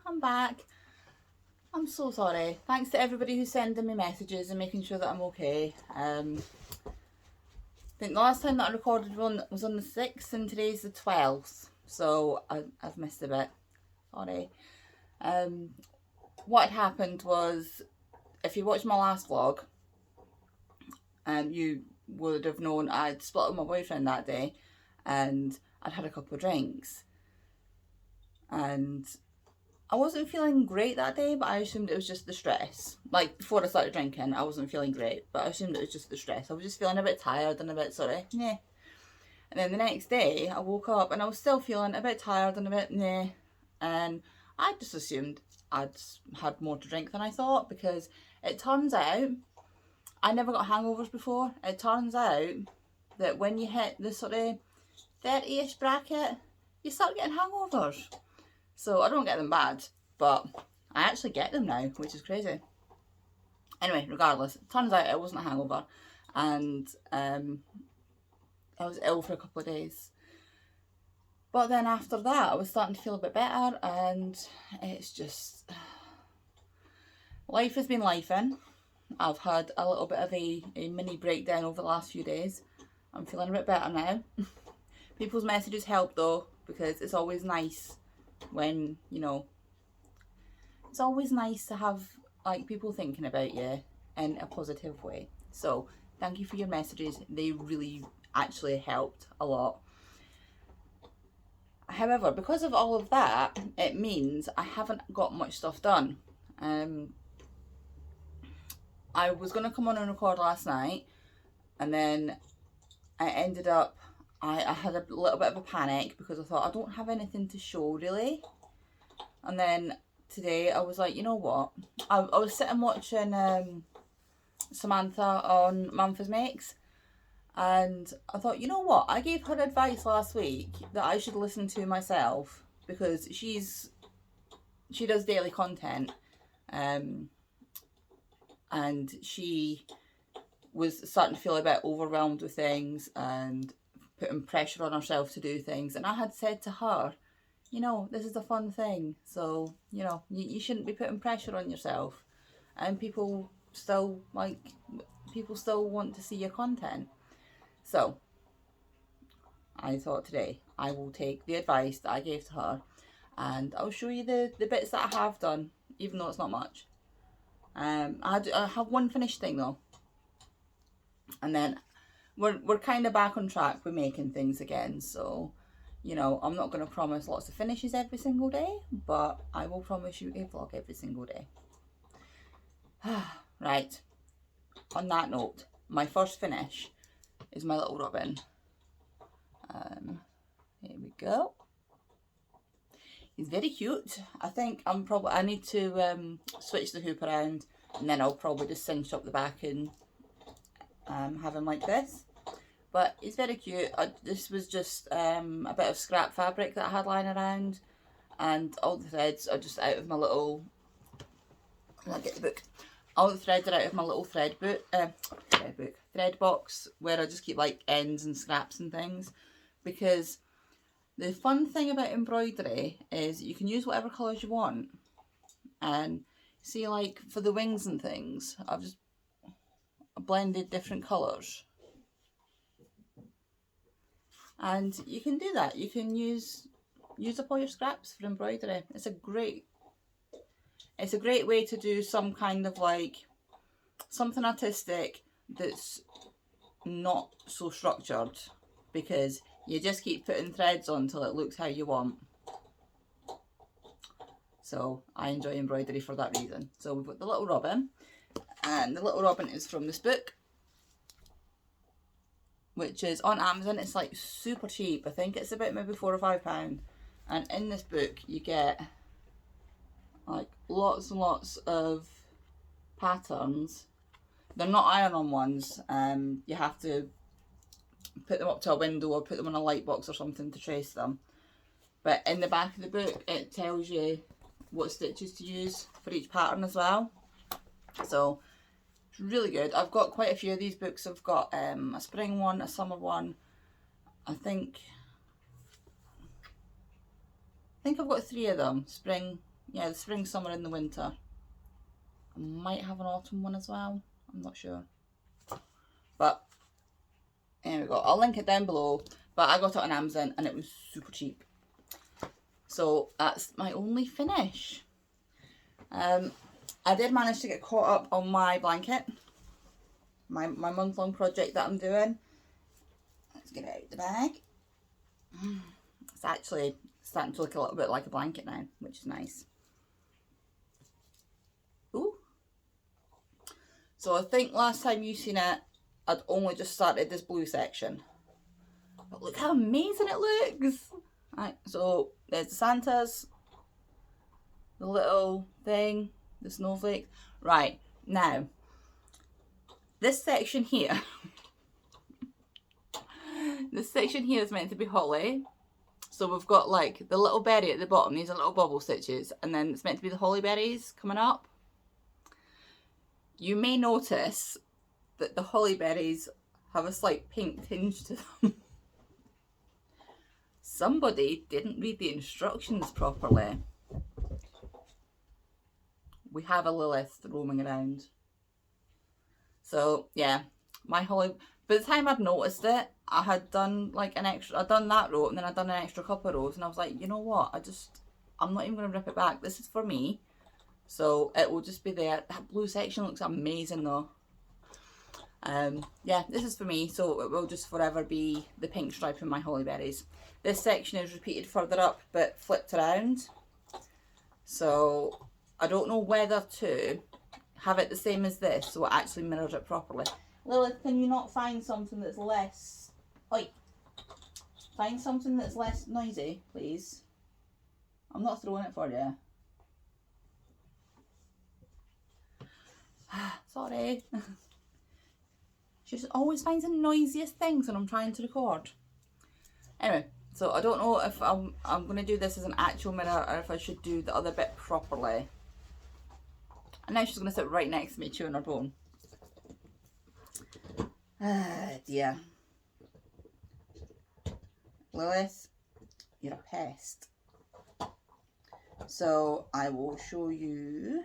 I'm back. I'm so sorry. Thanks to everybody who's sending me messages and making sure that I'm okay. I think the last time that I recorded one was on the 6th and today's the 12th. So I've missed a bit. Sorry. What had happened was, if you watched my last vlog, you would have known I'd split with my boyfriend that day and I'd had a couple of drinks. And I wasn't feeling great that day, but I assumed it was just the stress. Like, before I started drinking, I wasn't feeling great, but I assumed it was just the stress. I was just feeling a bit tired and a bit yeah. And then the next day, I woke up and I was still feeling a bit tired and a bit nah. And I just assumed I'd had more to drink than I thought, because it turns out, I never got hangovers before. It turns out that when you hit the sort of 30-ish bracket, you start getting hangovers. So I don't get them bad, but I actually get them now, which is crazy. Anyway, regardless, it turns out it wasn't a hangover, and I was ill for a couple of days. But then after that, I was starting to feel a bit better, and it's just, life has been lifing. I've had a little bit of a mini breakdown over the last few days. I'm feeling a bit better now. People's messages help though, because it's always nice when, you know, it's always nice to have like people thinking about you in a positive way. So thank you for your messages. They really actually helped a lot. However, because of all of that, it means I haven't got much stuff done. I was going to come on and record last night, and then I ended up, I had a little bit of a panic because I thought I don't have anything to show really. And then today I was like, you know what, I was sitting watching Samantha on Manfas Makes, and I thought, you know what, I gave her advice last week that I should listen to myself, because she does daily content, and she was starting to feel a bit overwhelmed with things and putting pressure on herself to do things. And I had said to her, you know, this is a fun thing, so, you know, you shouldn't be putting pressure on yourself. And people still want to see your content. So I thought today I will take the advice that I gave to her, and I'll show you the bits that I have done, even though it's not much. I have one finished thing though, and then we're kind of back on track with making things again. So, you know, I'm not going to promise lots of finishes every single day, but I will promise you a vlog every single day. Right, on that note, my first finish is my little robin. Here we go. He's very cute. I think I need to switch the hoop around, and then I'll probably just cinch up the back and have him like this. But he's very cute. This was just a bit of scrap fabric that I had lying around, and all the threads are just out of my little, I'll get the book. All the threads are out of my little thread box, where I just keep like ends and scraps and things. Because the fun thing about embroidery is you can use whatever colours you want. And see, like for the wings and things, I've just blended different colours. And you can do that. You can use up all your scraps for embroidery. It's a great way to do some kind of like something artistic that's not so structured, because you just keep putting threads on till it looks how you want. So I enjoy embroidery for that reason. So we've got the little robin, and the little robin is from this book, which is on Amazon. It's like super cheap. I think it's about maybe £4 or £5. And in this book you get like lots and lots of patterns. They're not iron-on ones. You have to put them up to a window or put them on a light box or something to trace them. But in the back of the book it tells you what stitches to use for each pattern as well. So it's really good. I've got quite a few of these books. I've got a spring one, a summer one. I think I've got 3 of them. Spring, Yeah, the spring, summer and the winter. I might have an autumn one as well. I'm not sure. But there we go. I'll link it down below. But I got it on Amazon and it was super cheap. So that's my only finish. I did manage to get caught up on my blanket. My month-long project that I'm doing. Let's get it out of the bag. It's actually starting to look a little bit like a blanket now, which is nice. Ooh. So I think last time you seen it, I'd only just started this blue section. But look how amazing it looks. Right, so there's the Santas, the little thing, the snowflake. Right, now, this section here, this section here is meant to be holly. So we've got like the little berry at the bottom, these are little bubble stitches, and then it's meant to be the holly berries coming up. You may notice that the holly berries have a slight pink tinge to them. Somebody didn't read the instructions properly. We have a Lilith roaming around. So yeah, my holly, by the time I'd noticed it, I had done like an extra, I'd done that row and then I'd done an extra couple of rows and I was like, you know what, I'm not even going to rip it back. This is for me. So it will just be there. That blue section looks amazing though. Yeah, this is for me, so it will just forever be the pink stripe in my holly berries. This section is repeated further up but flipped around. So I don't know whether to have it the same as this so it actually mirrors it properly. Lilith, can you not find something that's less... Oi! Find something that's less noisy, please. I'm not throwing it for you. Sorry. She just always finds the noisiest things when I'm trying to record. Anyway, so I don't know if I'm going to do this as an actual mirror or if I should do the other bit properly. And now she's going to sit right next to me chewing her bone. Ah, dear. Lilith, you're a pest. So I will show you.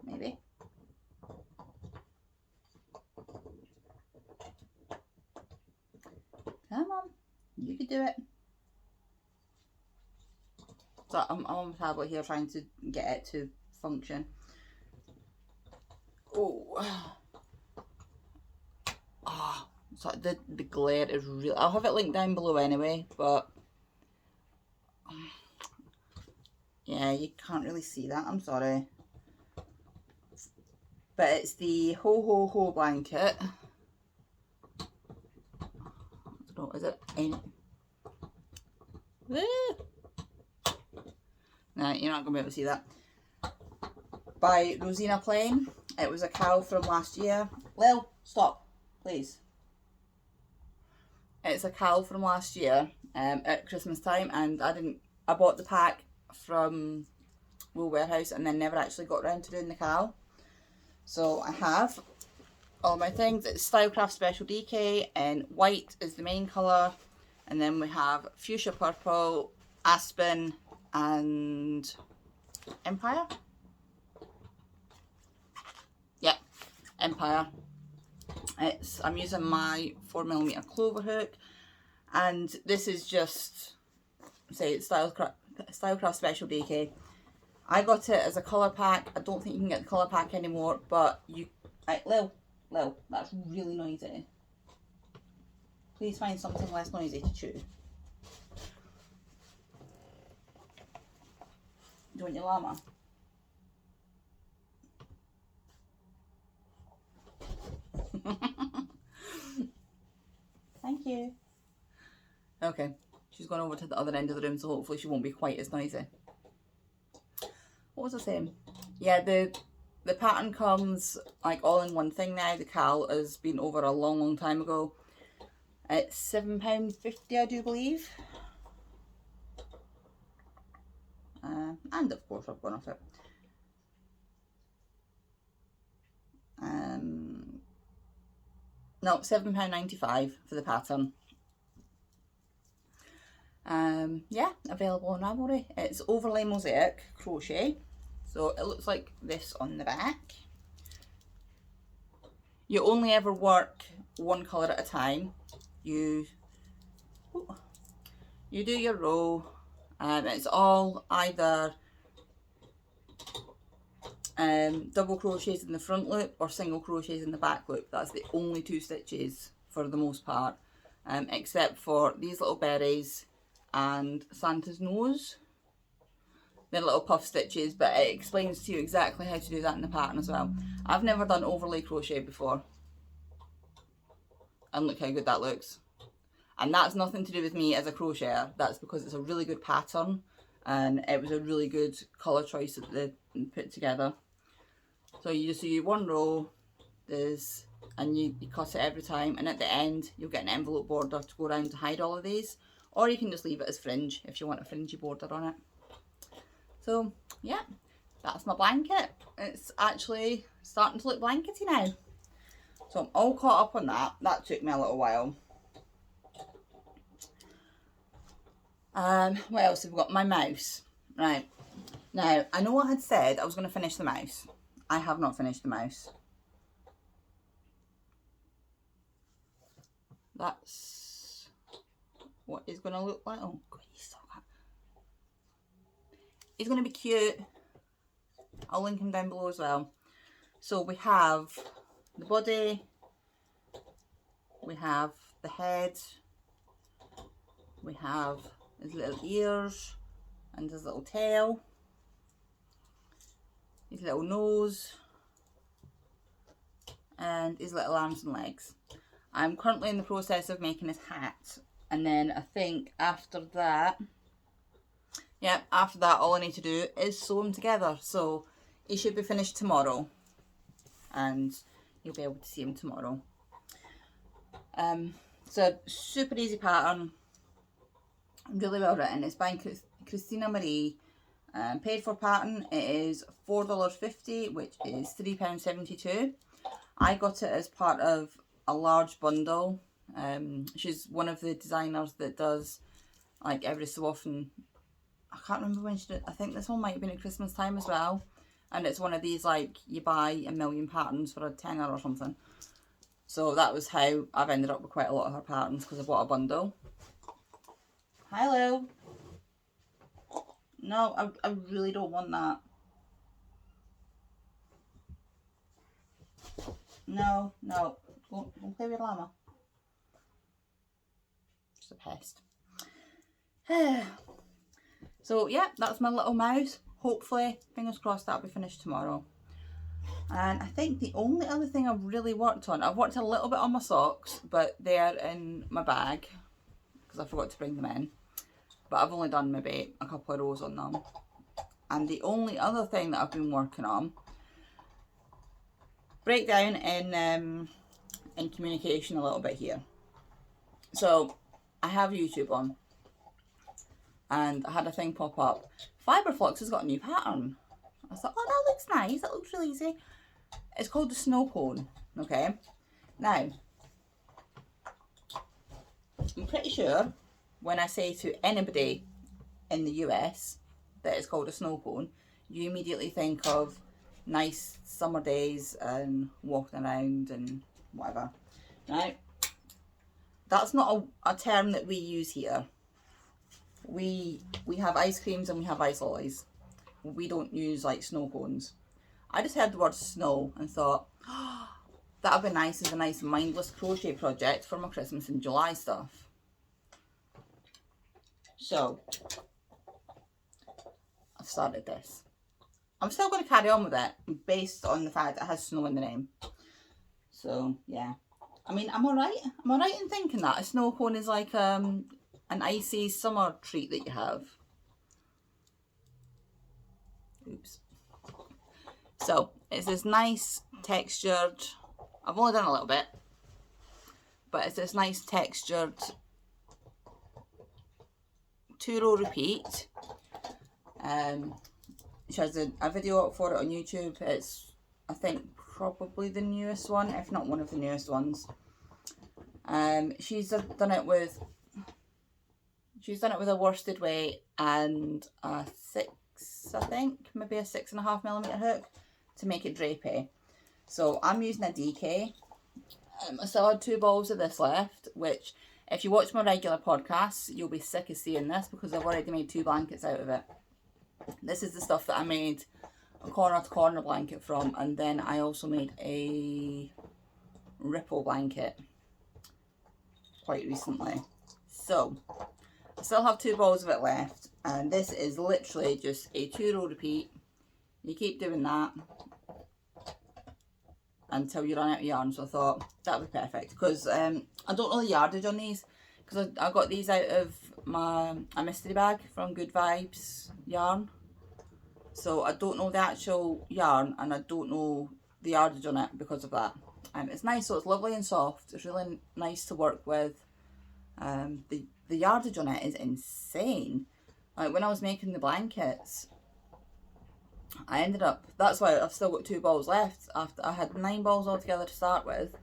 Maybe. Come on, you could do it. So I'm on the tablet here trying to get it to function. Oh. Oh, so the glare is real. I'll have it linked down below anyway, but yeah, you can't really see that. I'm sorry. But it's the HoHoHo blanket. I don't know, is it in? No, you're not going to be able to see that. By Rosina Plain. It was a cow from last year. Lil, stop, please. It's a cow from last year at Christmas time, and I bought the pack from Wool Warehouse and then never actually got around to doing the cow. So I have all my things. It's Stylecraft Special DK, and white is the main colour, and then we have fuchsia purple, aspen and Empire. Yep, Empire. I'm using my 4mm clover hook, and this is just say it's Stylecraft Special DK. I got it as a colour pack. I don't think you can get the colour pack anymore, but you... Right, Lil, that's really noisy. Please find something less noisy to chew. Do you want your llama? Thank you. Okay, she's gone over to the other end of the room, so hopefully she won't be quite as noisy. What was I saying? Yeah, the pattern comes like all in one thing now. The cal has been over a long time ago. It's £7.50, I do believe. And of course I've gone off it. No, £7.95 for the pattern. Yeah, available on Ravelry. It's overlay mosaic crochet, so it looks like this on the back. You only ever work one colour at a time. You do your row, and it's all either double crochets in the front loop or single crochets in the back loop. That's the only two stitches for the most part, except for these little berries and Santa's nose. They're little puff stitches, but it explains to you exactly how to do that in the pattern as well. I've never done overlay crochet before, and look how good that looks. And that's nothing to do with me as a crocheter. That's because it's a really good pattern, and it was a really good colour choice that they put together. So you just do your one row, and you cut it every time, and at the end you'll get an envelope border to go around to hide all of these, or you can just leave it as fringe if you want a fringy border on it. So yeah, that's my blanket. It's actually starting to look blankety now. So I'm all caught up on that. That took me a little while. What else have we got? My mouse. Right. Now, I know I had said I was going to finish the mouse. I have not finished the mouse. That's what it's going to look like. Oh, God, he's so hot. He's going to be cute. I'll link him down below as well. So we have the body, we have the head, we have his little ears and his little tail, his little nose, and his little arms and legs. I'm currently in the process of making his hat, and then I think after that, all I need to do is sew him together. So he should be finished tomorrow, and you'll be able to see him tomorrow. It's a super easy pattern, really well written. It's by Christina Marie. Paid for pattern, it is $4.50, which is £3.72. I got it as part of a large bundle. She's one of the designers that does, like, every so often. I can't remember when she did. I think this one might have been at Christmas time as well. And it's one of these, like, you buy a million patterns for a tenner or something. So that was how I've ended up with quite a lot of her patterns, because I bought a bundle. Hello. No, I really don't want that. No. Don't play with Llama. Just a pest. So yeah, that's my little mouse. Hopefully, fingers crossed, that'll be finished tomorrow. And I think the only other thing I've really worked on, I've worked a little bit on my socks, but they're in my bag because I forgot to bring them in. But I've only done maybe a couple of rows on them. And the only other thing that I've been working on, breakdown in communication a little bit here. So I have YouTube on, and I had a thing pop up. Fiberflux has got a new pattern. I thought, oh, that looks nice. That looks really easy. It's called the snow cone. Okay. Now, I'm pretty sure when I say to anybody in the US that it's called a snow cone, you immediately think of nice summer days and walking around and whatever. Now, that's not a term that we use here. We have ice creams and we have ice lollies. We don't use, like, snow cones. I just heard the word snow and thought, oh, that would be nice as a nice mindless crochet project for my Christmas in July stuff. So I've started this. I'm still going to carry on with it based on the fact that it has snow in the name. So yeah, I mean, I'm alright. I'm alright in thinking that a snow cone is like an icy summer treat that you have. Oops. So it's this nice textured, I've only done a little bit, but it's this nice textured 2-row repeat. She has a video up for it on YouTube. It's, I think, probably the newest one, if not one of the newest ones. She's done it with she's done it with a worsted weight and a 6, I think, maybe a 6.5mm hook to make it drapey. So I'm using a DK. I still had 2 balls of this left, which if you watch my regular podcasts, you'll be sick of seeing this because I've already made 2 blankets out of it. This is the stuff that I made a corner to corner blanket from, and then I also made a ripple blanket quite recently. So I still have 2 balls of it left, and this is literally just a 2-row repeat. You keep doing that until you run out of yarn. So I thought that would be perfect, because I don't know the yardage on these, because I got these out of a mystery bag from Good Vibes yarn. So I don't know the actual yarn, and I don't know the yardage on it because of that. It's nice, so it's lovely and soft. It's really nice to work with. The yardage on it is insane. Like when I was making the blankets, I ended up, that's why I've still got 2 balls left. After I had 9 balls altogether to start with,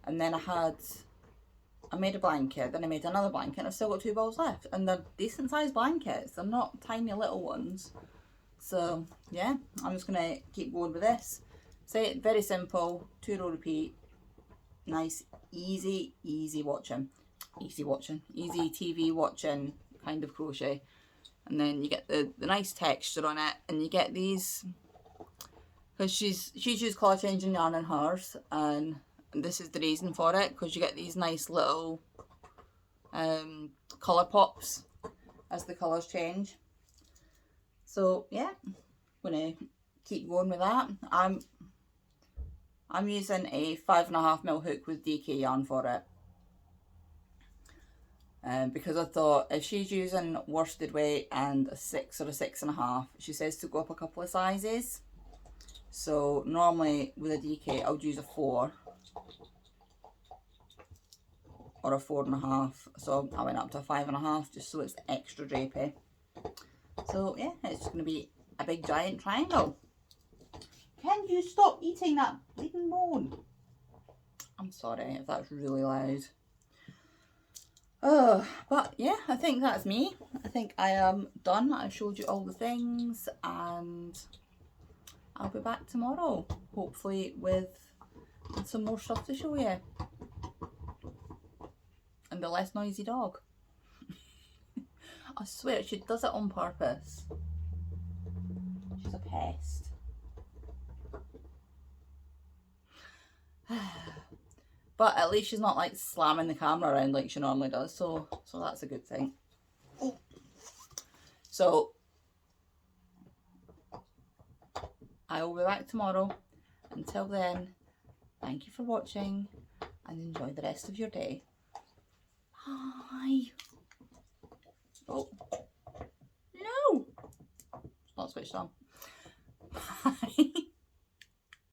and then I made a blanket, then I made another blanket, and I've still got 2 balls left. And they're decent sized blankets, they're not tiny little ones. So yeah, I'm just gonna keep going with this. Say it very simple, 2-row repeat, nice, easy watching, easy TV watching kind of crochet. And then you get the nice texture on it, and you get these, because she's used colour changing yarn in hers, and this is the reason for it, because you get these nice little colour pops as the colours change. So yeah, I'm gonna keep going with that. I'm using a 5.5mm hook with DK yarn for it. Because I thought if she's using worsted weight and a 6 or a 6.5, she says to go up a couple of sizes. So normally with a DK I would use a 4 or a 4.5. So I went up to a 5.5 just so it's extra drapey. So yeah, it's just going to be a big giant triangle. Can you stop eating that bleeding bone? I'm sorry if that's really loud. But yeah, I think that's me. I think I am done. I've showed you all the things, and I'll be back tomorrow, hopefully with some more stuff to show you. And the less noisy dog. I swear she does it on purpose. She's a pest. But at least she's not like slamming the camera around like she normally does, so that's a good thing. Oh. So I will be back tomorrow. Until then, thank you for watching and enjoy the rest of your day. Bye. Oh no, it's not switched on. Bye.